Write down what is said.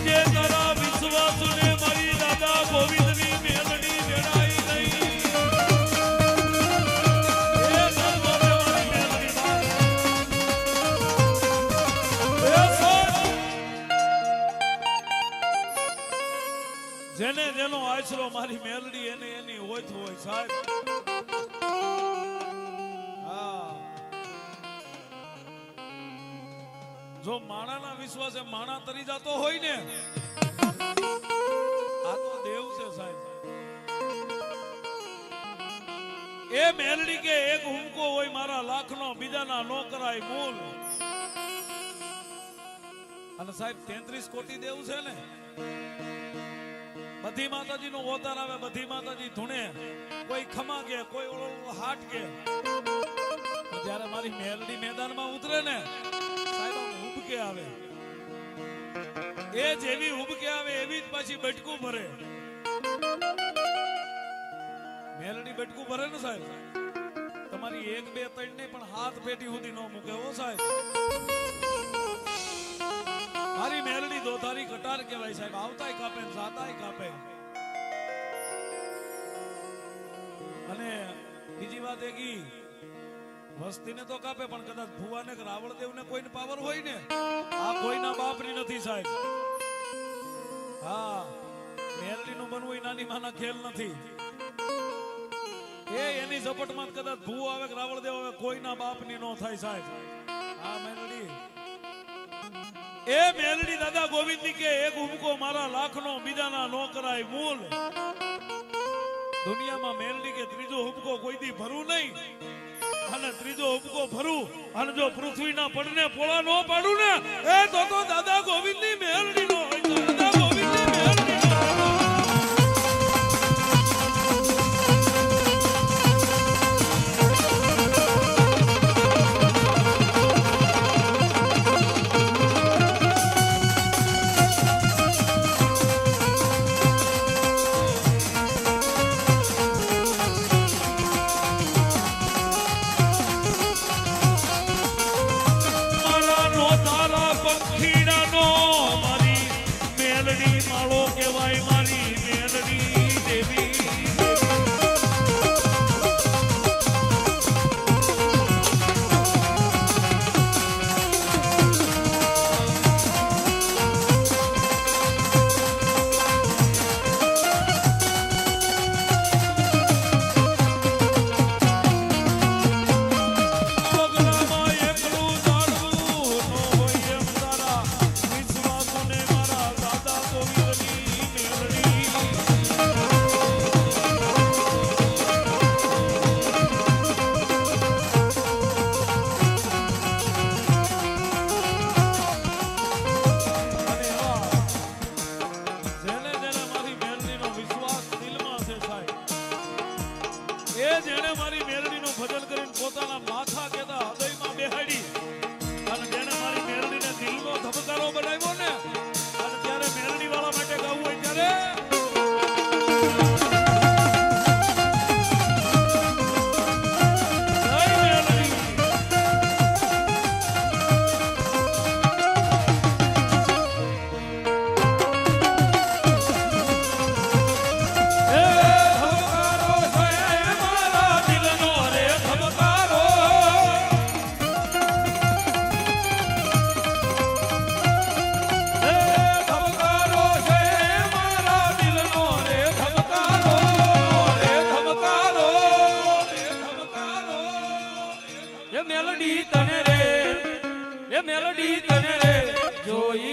જે તારા વિશ્વાસને મારી દાદા ગોવિંદની મેલડી જણાઈ નહીં એ સર્વને મારી મેલડી જેને જેનો આશરો મારી મેલડી એને એની ઓછ હોય સાહેબ. જો માણાના વિશ્વાસે માણા તરી જતો હોય ને આ તો દેવ છે સાહેબ. એ મેલડી કે એક હુમકો હોય મારા લાખનો બીજાના નો કરાય મૂલ. અને સાહેબ 33 કોટી દેવ છે ને બધી માતાજી નો અવતાર આવે બધી માતાજી ધૂણે કોઈ ખમા કે કોઈ હાટ કે જ્યારે મારી મેલડી મેદાનમાં ઉતરે ને સાહેબ ઉબકે આવે એ જેવી ઉબકે આવે એવી જ પાછી બટકું ભરે. મેલડી બટકું ભરે ને સાહેબ તમારી 1 2 3 ને પણ હાથ પેટી સુધી ન મૂકે હો સાહેબ. મારી મેલડી દોધારી કટાર કહેવાય સાહેબ. આવતાય કાપે જાતાય કાપે. અને બીજી વાત એ કી વસ્તીને તો કાપે પણ કદાચ ભુવાને કે રાવણદેવને કોઈને પાવર હોય ને આ કોઈના બાપની નથી સાહેબ. હા મેલડીનું બનવું નાની માના ખેલ નથી. એ એની ઝપટમાં કદાચ ભૂવો આવે કે રાવણદેવ આવે કોઈના બાપની નો થાય સાહેબ. હા મેલડી એ મેલડી દાદા ગોવિંદની કે એક હુમકો મારા લાખનો બીજાના નો કરાય મૂલ. દુનિયામાં મેલડી કે ત્રીજો હુમકો કોઈ દી ભરું નહીં અને ત્રીજો હુમકો ભરું અને જો પૃથ્વીના પડને પોળા નો પાડું ને એ તો દાદા ગોવિંદની મેલડી નો હોય. દાદા ગોવિંદની મેલડી મેલડી તને રે જોઈ